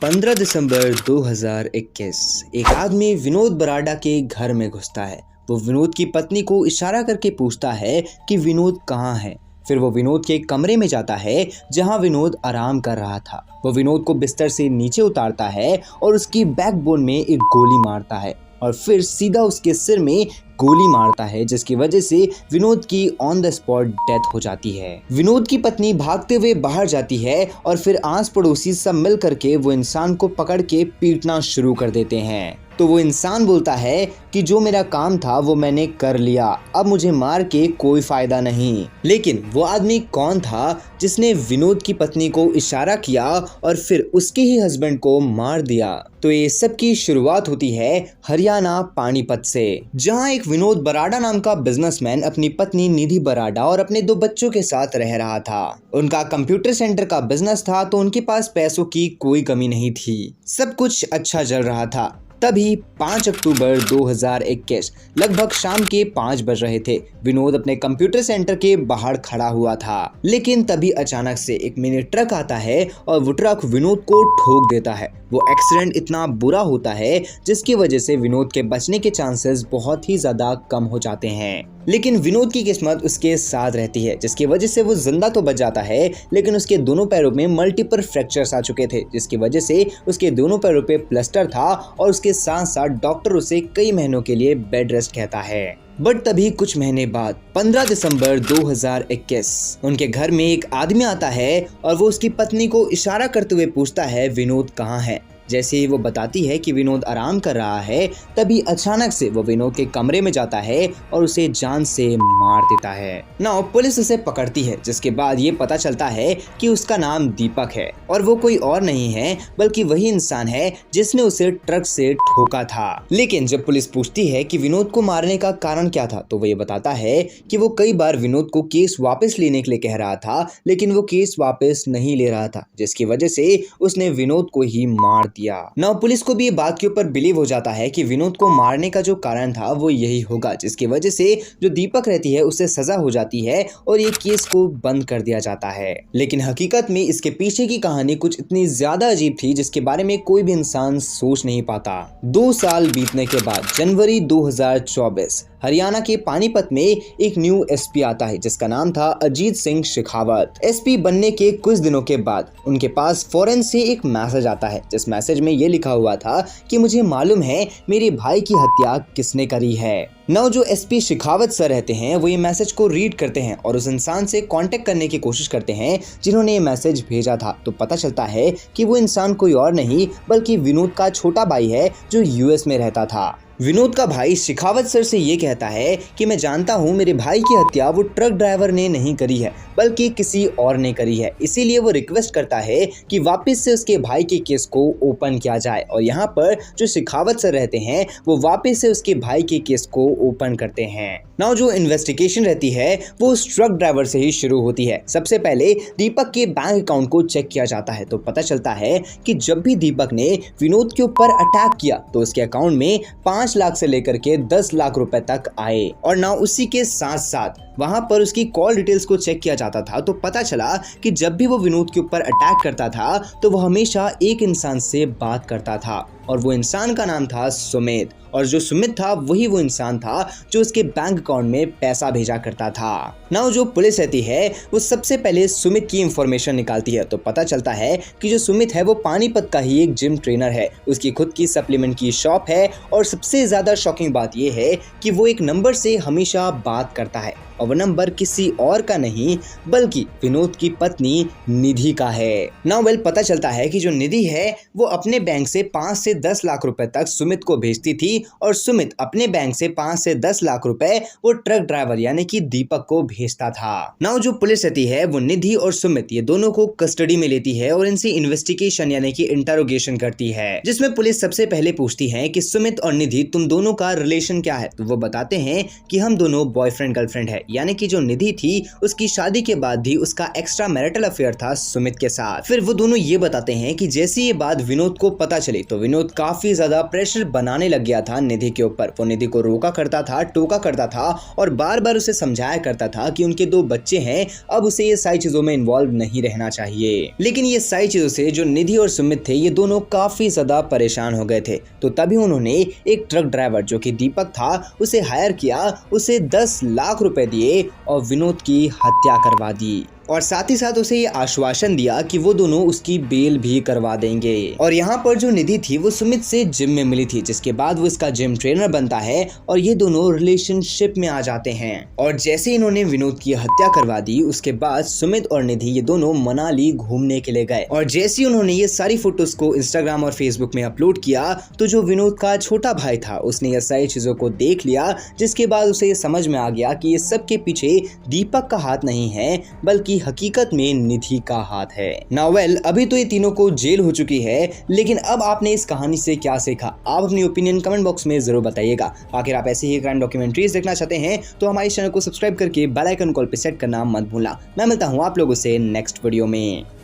15 दिसंबर 2021 एक आदमी विनोद बराडा के घर में घुसता है। वो विनोद की पत्नी को इशारा करके पूछता है कि विनोद कहाँ है। फिर वो विनोद के कमरे में जाता है जहां विनोद आराम कर रहा था। वो विनोद को बिस्तर से नीचे उतारता है और उसकी बैकबोन में एक गोली मारता है और फिर सीधा उसके सिर में गोली मारता है, जिसकी वजह से विनोद की ऑन द स्पॉट डेथ हो जाती है। विनोद की पत्नी भागते हुए बाहर जाती है और फिर आस पड़ोसी सब मिल करके वो इंसान को पकड़ के पीटना शुरू कर देते हैं। तो वो इंसान बोलता है कि जो मेरा काम था वो मैंने कर लिया, अब मुझे मार के कोई फायदा नहीं। लेकिन वो आदमी कौन था जिसने विनोद की पत्नी को इशारा किया और फिर उसके ही हस्बैंड को मार दिया? तो ये सब की शुरुआत होती है हरियाणा पानीपत से, जहां एक विनोद बराडा नाम का बिजनेसमैन अपनी पत्नी निधि बराडा और अपने 2 बच्चों के साथ रह रहा था। उनका कंप्यूटर सेंटर का बिजनेस था, तो उनके पास पैसों की कोई कमी नहीं थी। सब कुछ अच्छा चल रहा था। तभी 5 अक्टूबर 2021 लगभग शाम के 5 बज रहे थे। विनोद अपने कंप्यूटर सेंटर के बाहर खड़ा हुआ था, लेकिन तभी अचानक से एक मिनी ट्रक आता है और वो ट्रक विनोद को ठोक देता है। वो एक्सीडेंट इतना बुरा होता है जिसकी वजह से विनोद के बचने के चांसेस बहुत ही ज्यादा कम हो जाते हैं। लेकिन विनोद की किस्मत उसके साथ रहती है, जिसकी वजह से वो जिंदा तो बच जाता है, लेकिन उसके दोनों पैरों में मल्टीपल फ्रैक्चर्स आ चुके थे, जिसकी वजह से उसके दोनों पैरों पे प्लास्टर था और उसके साथ साथ डॉक्टर उसे कई महीनों के लिए बेड रेस्ट कहता है। बट तभी कुछ महीने बाद 15 दिसंबर 2021 उनके घर में एक आदमी आता है और वो उसकी पत्नी को इशारा करते हुए पूछता है विनोद कहाँ है। जैसे ही वो बताती है कि विनोद आराम कर रहा है, तभी अचानक से वो विनोद के कमरे में जाता है और उसे जान से मार देता है। नाउ पुलिस उसे पकड़ती है, जिसके बाद ये पता चलता है कि उसका नाम दीपक है और वो कोई और नहीं है बल्कि वही इंसान है जिसने उसे ट्रक से ठोका था। लेकिन जब पुलिस पूछती है कि विनोद को मारने का कारण क्या था, तो वो ये बताता है कि वो कई बार विनोद को केस वापस लेने के लिए कह रहा था, लेकिन वो केस वापस नहीं ले रहा था, जिसकी वजह से उसने विनोद को ही मार दिया। नाउ पुलिस को भी ये बात के ऊपर बिलीव हो जाता है कि विनोद को मारने का जो कारण था वो यही होगा, जिसकी वजह से जो दीपक रहती है उसे सजा हो जाती है और ये केस को बंद कर दिया जाता है। लेकिन हकीकत में इसके पीछे की कहानी कुछ इतनी ज्यादा अजीब थी जिसके बारे में कोई भी इंसान सोच नहीं पाता। 2 साल बीतने के बाद जनवरी 2024 हरियाणा के पानीपत में एक न्यू एसपी आता है, जिसका नाम था अजीत सिंह शेखावत। एसपी बनने के कुछ दिनों के बाद उनके पास फौरन से एक मैसेज आता है, जिस मैसेज में ये लिखा हुआ था कि मुझे मालूम है मेरे भाई की हत्या किसने करी है। नाउ जो एसपी शेखावत सर रहते हैं वो ये मैसेज को रीड करते हैं और उस इंसान से कांटेक्ट करने की कोशिश करते हैं जिन्होंने ये मैसेज भेजा था। तो पता चलता है कि वो इंसान कोई और नहीं बल्कि विनोद का छोटा भाई है जो यूएस में रहता था। विनोद का भाई शेखावत सर से ये कहता है कि मैं जानता हूँ मेरे भाई की हत्या वो ट्रक ड्राइवर ने नहीं करी है बल्कि किसी और ने करी है, इसीलिए वो रिक्वेस्ट करता है कि वापस से उसके भाई के केस को ओपन किया जाए। और यहाँ पर जो शेखावत सर रहते हैं वो वापस से उसके भाई के केस को ओपन करते हैं। नाउ जो इन्वेस्टिगेशन रहती है वो उस ट्रक ड्राइवर से ही शुरू होती है। सबसे पहले दीपक के बैंक अकाउंट को चेक किया जाता है, तो पता चलता है कि जब भी दीपक ने विनोद के ऊपर अटैक किया तो उसके अकाउंट में 5 लाख से लेकर के 10 लाख रुपए तक आए। और ना उसी के साथ साथ वहां पर उसकी कॉल डिटेल्स को चेक किया जाता था, तो पता चला कि जब भी वो विनोद के ऊपर अटैक करता था तो वो हमेशा एक इंसान से बात करता था और वो इंसान का नाम था सुमित। और जो सुमित था वही वो इंसान था जो उसके बैंक अकाउंट में पैसा भेजा करता था। नाउ जो पुलिस रहती है वो सबसे पहले सुमित की इंफॉर्मेशन निकालती है, तो पता चलता है कि जो सुमित है वो पानीपत का ही एक जिम ट्रेनर है। उसकी खुद की सप्लीमेंट की शॉप है और सबसे ज्यादा शॉकिंग बात यह है कि वो एक नंबर से हमेशा बात करता है और वो नंबर किसी और का नहीं बल्कि विनोद की पत्नी निधि का है। नाउ वेल पता चलता है कि जो निधि है वो अपने बैंक से 5 से 10 लाख रुपए तक सुमित को भेजती थी और सुमित अपने बैंक से 5 से 10 लाख रुपए वो ट्रक ड्राइवर यानी कि दीपक को भेजता था। नाउ जो पुलिस रहती है वो निधि और सुमित ये दोनों को कस्टडी में लेती है और इनसे इन्वेस्टिगेशन यानी कि इंटरोगेशन करती है, जिसमें पुलिस सबसे पहले पूछती है कि सुमित और निधि तुम दोनों का रिलेशन क्या है। तो वो बताते हैं कि हम दोनों बॉयफ्रेंड गर्लफ्रेंड है, यानी कि जो निधि थी उसकी शादी के बाद भी उसका एक्स्ट्रा मैरिटल अफेयर था सुमित के साथ। फिर वो दोनों ये बताते हैं कि जैसे ये बात विनोद को पता चली तो विनोद काफी ज्यादा प्रेशर बनाने लग गया था निधि के ऊपर। वो निधि को रोका करता था, टोका करता था और बार बार उसे समझाया करता था कि उनके 2 बच्चे हैं, अब उसे ये सारी चीजों में इन्वॉल्व नहीं रहना चाहिए। लेकिन ये सारी चीजों से जो निधि और सुमित थे ये दोनों काफी ज्यादा परेशान हो गए थे। तो तभी उन्होंने एक ट्रक ड्राइवर जो कि दीपक था उसे हायर किया, उसे 10 लाख रुपए दिए और विनोद की हत्या करवा दी और साथ ही साथ उसे ये आश्वासन दिया कि वो दोनों उसकी बेल भी करवा देंगे। और यहाँ पर जो निधि थी वो सुमित से जिम में मिली थी, जिसके बाद वो इसका जिम ट्रेनर बनता है और ये दोनों रिलेशनशिप में आ जाते हैं। और जैसे इन्होंने विनोद की हत्या करवा दी उसके बाद सुमित और निधि ये दोनों मनाली घूमने के लिए गए। और जैसे उन्होंने ये सारी फोटोज को इंस्टाग्राम और फेसबुक में अपलोड किया तो जो विनोद का छोटा भाई था उसने ये सारी चीजों को देख लिया, जिसके बाद उसे ये समझ में आ गया कि ये सब के पीछे दीपक का हाथ नहीं है बल्कि हकीकत में निधि का हाथ है। नाउ वेल, अभी तो ये तीनों को जेल हो चुकी है, लेकिन अब आपने इस कहानी से क्या सीखा? आप अपनी ओपिनियन कमेंट बॉक्स में जरूर बताइएगा। आखिर आप ऐसे ही क्राइम डॉक्यूमेंट्रीज देखना चाहते हैं तो हमारे चैनल को सब्सक्राइब करके बेल आइकन कॉल पे सेट करना मत भूलना। मैं मिलता हूँ आप लोगों से नेक्स्ट वीडियो में।